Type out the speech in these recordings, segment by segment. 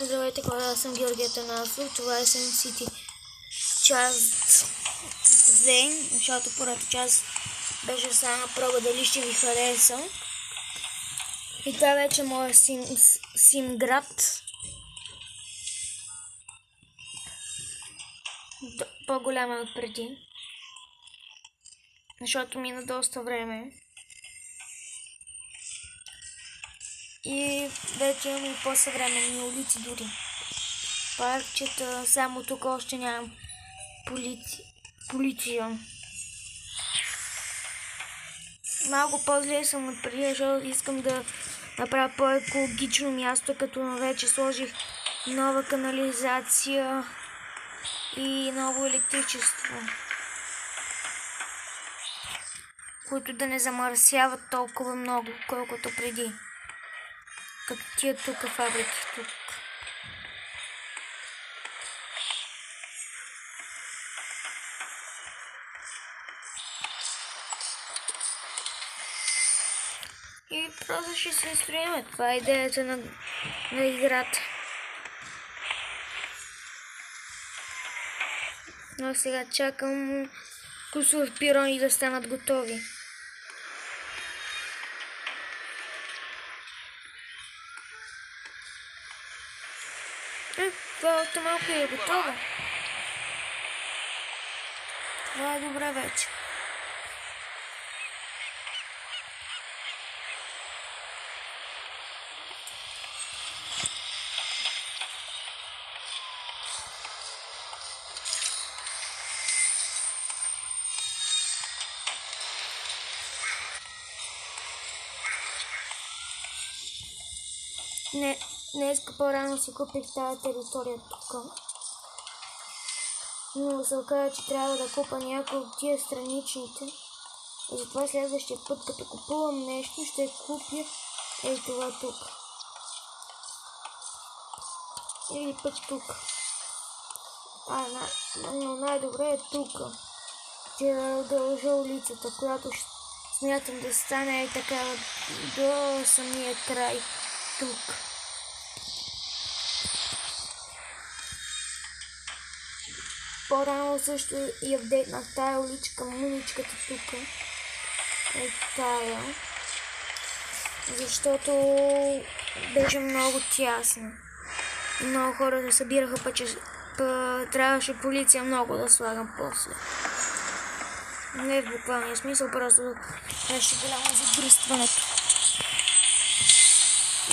Здравейте хора, аз съм Георги Атанасов, това е SimCity част 2, защото първата част беше само проба дали ще ви хареса. И това вече е моя симград. По-голяма от преди, защото мина доста време. И вече имам и по-съвременни улици дори. Паркчета, само тук още нямам полиция. Малко по-зле съм от преди, защото искам да направя по-екологично място, като вече сложих нова канализация и ново електричество, които да не замърсяват толкова много, колкото преди. Като тия тук фабрики тук. И просто ще се строиме. Това е идеята на играта. Но сега чакам кусове пирони да станат готови. Това още малко е готово. Това е добре вече. Днес по-рано си купих тази територия тук. Но се оказа, че трябва да купа някои от тия страничните. И затова следващия път, като купувам нещо, ще купя ей това тук. Или пък тук. Но най-добре е тук. Ще дължа улицата, която смятам да стане и така до самия край. Тук. По-рано също и апдейтнах тая уличка, муничката тук. Е тая. Защото беше много тясна. И много хора се събираха, пък трябваше полиция много да слагам после. Не в буквалния смисъл, просто беше голямо задръстването.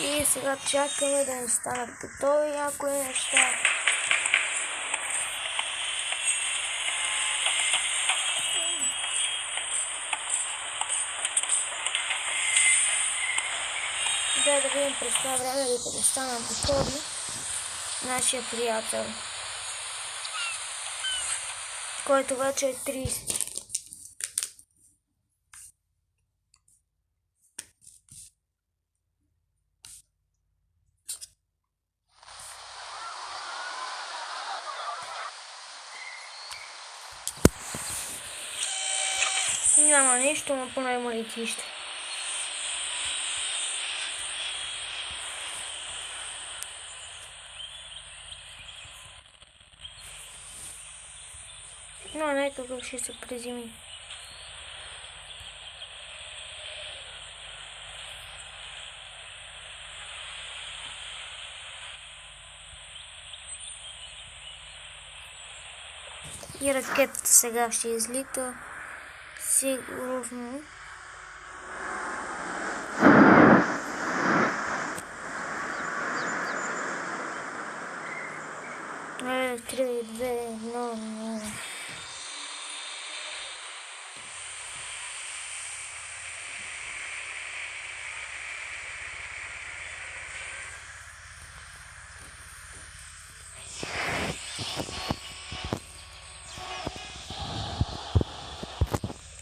И сега чакаме да ни станат готови някои неща. Да видим през това време да станат готови нашия приятел, който вече е 30. Няма нищо, но поне има летище. Но нека тук ще се приземи. И ракетата сега ще излита. Сигурно. Е, 3, 2, 1.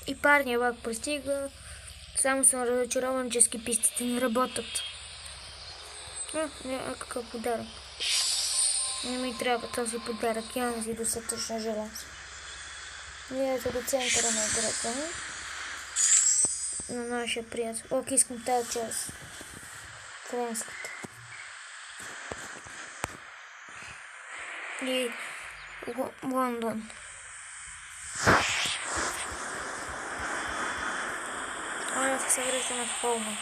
И парния влак пристига. Само съм разочарован, че скипистите не работят. Какъв подарък. Не ми трябва този подарък. Имам си достатъчно желязо. Ние са до центъра на играта. На нашия приятел. Ок, искам тази част. Френската. и Лондон. Моля да се връща на холма.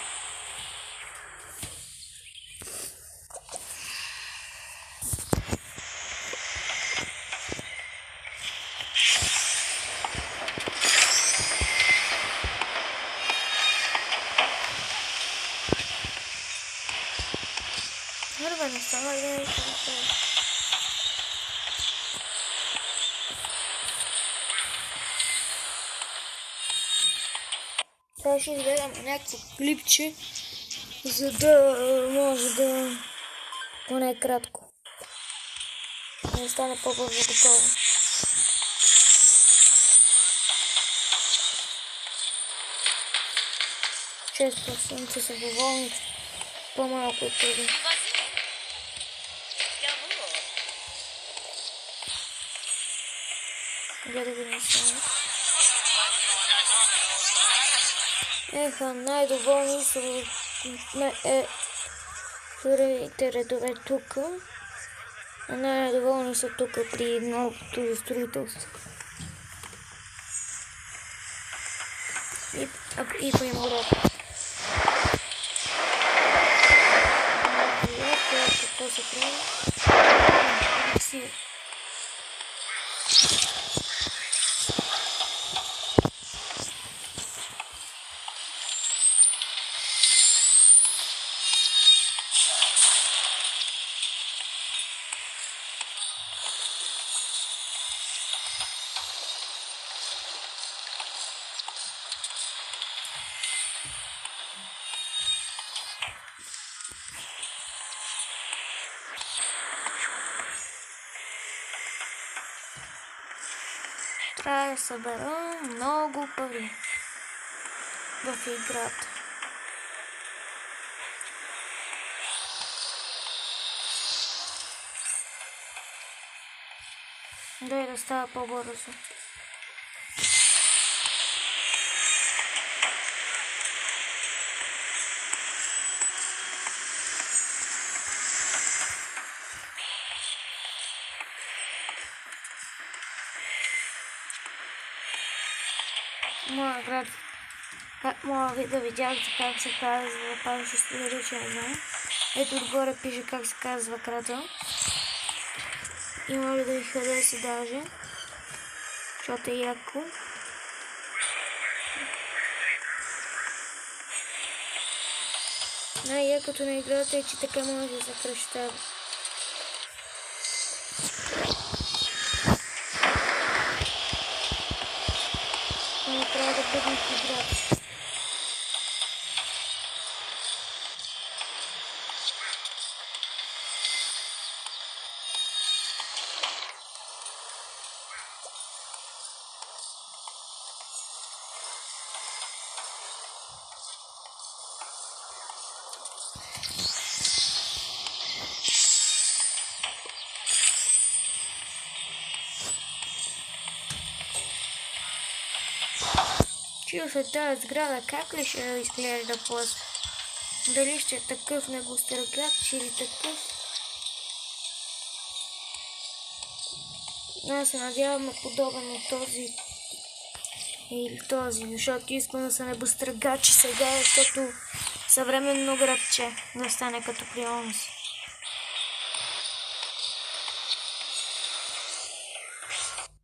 Нормально, става да е сега ще изгледам някакво клипче, за да може да поне кратко. Не стане по-бързо готово. Често съм се доволни по-малко от преди. Гледа го не само. Еха, най-доволни са първите редове тук. Най-доволни са тук при новото строителство. И по имората. Какво се прави? Трябва да събера много пари в играта. Дай да става по-бързо. Моя град, моя ви да видяхте как се казва, пак ще споделя, че не знам. Ето отгоре пише как се казва града. И моля да ви хареса даже, защото е яко. Най-якото на играта е, че така може да се кръщава. Но трябва да бъдем в играта. Чил се тази сграда, как ли ще изглежда после? Дали ще е такъв небостъргач или такъв? Аз се надявам на подобен от този или този, защото искам да са небостъргачи сега, защото съвременно градче да стане като при онзи.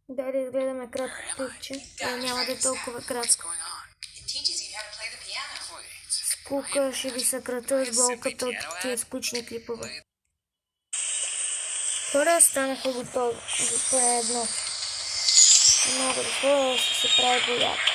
Дай да изгледаме кратко клипче, няма да е толкова кратко. Скука ще ви съкратя с болката от тия скучни клипове. Хора станаха готови за едно. Много да хора ще се прави боята.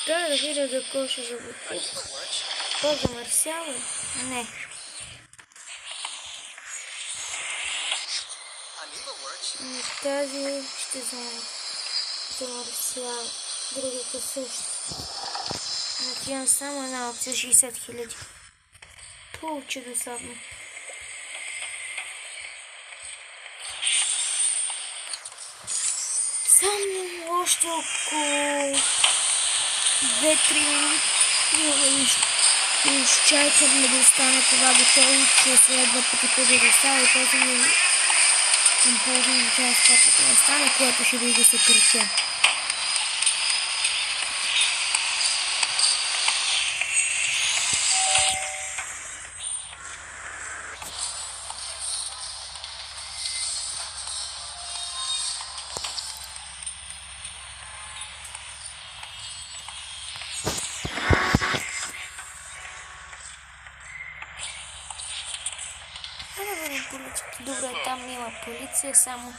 Трябва да видя за кой ще заблокира. Кой замърсява? Не. Тази ще замърсява. Другите също. Имам само една опция, 60 000. Получи досадно. Само още около 2-3 минути и изчакваме да стане това готово, че следва пътя да разстава и после ми към половин час пътя да стане, което ще ви го съкратя. Добре, там има полиция, само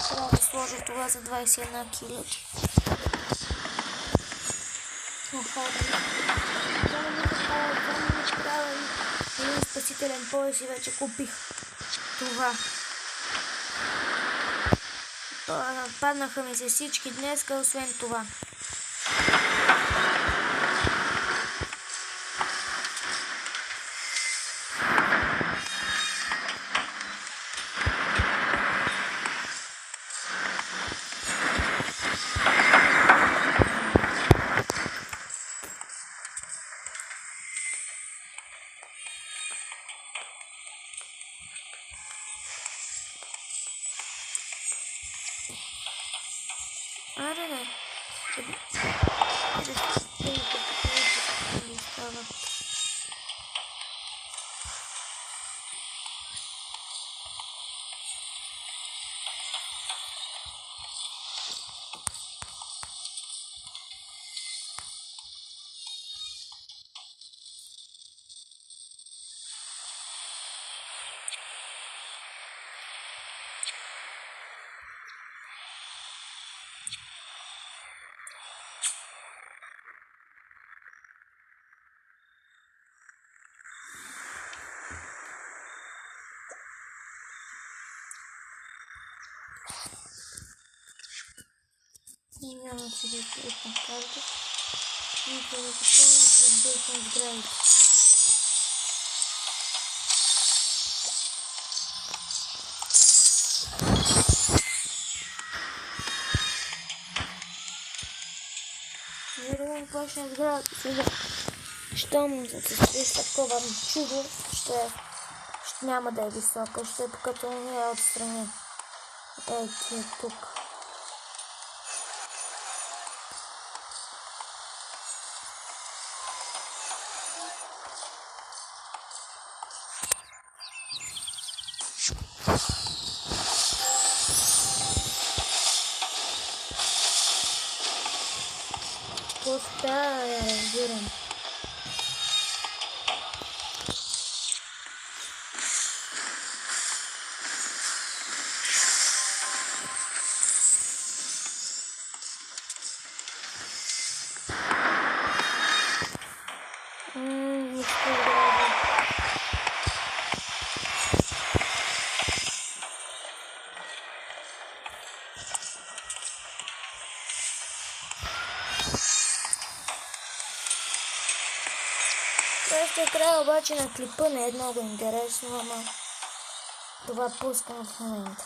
трябва да сложа това за 21 000. Трябва един спасителен пояс и вече купих това. Паднаха ми се всички днеска, освен това. Аре, няма си да изпълням карта. И да запълня след действам сградите. Верно почнем сградата сега. Щом се строи такова чудо, ще няма да е висока, ще е като не е отстрани. Ей, ти е тук. Поста я разбирам. Ще края обаче на клипа не е много интересно, ама това пускам в момента.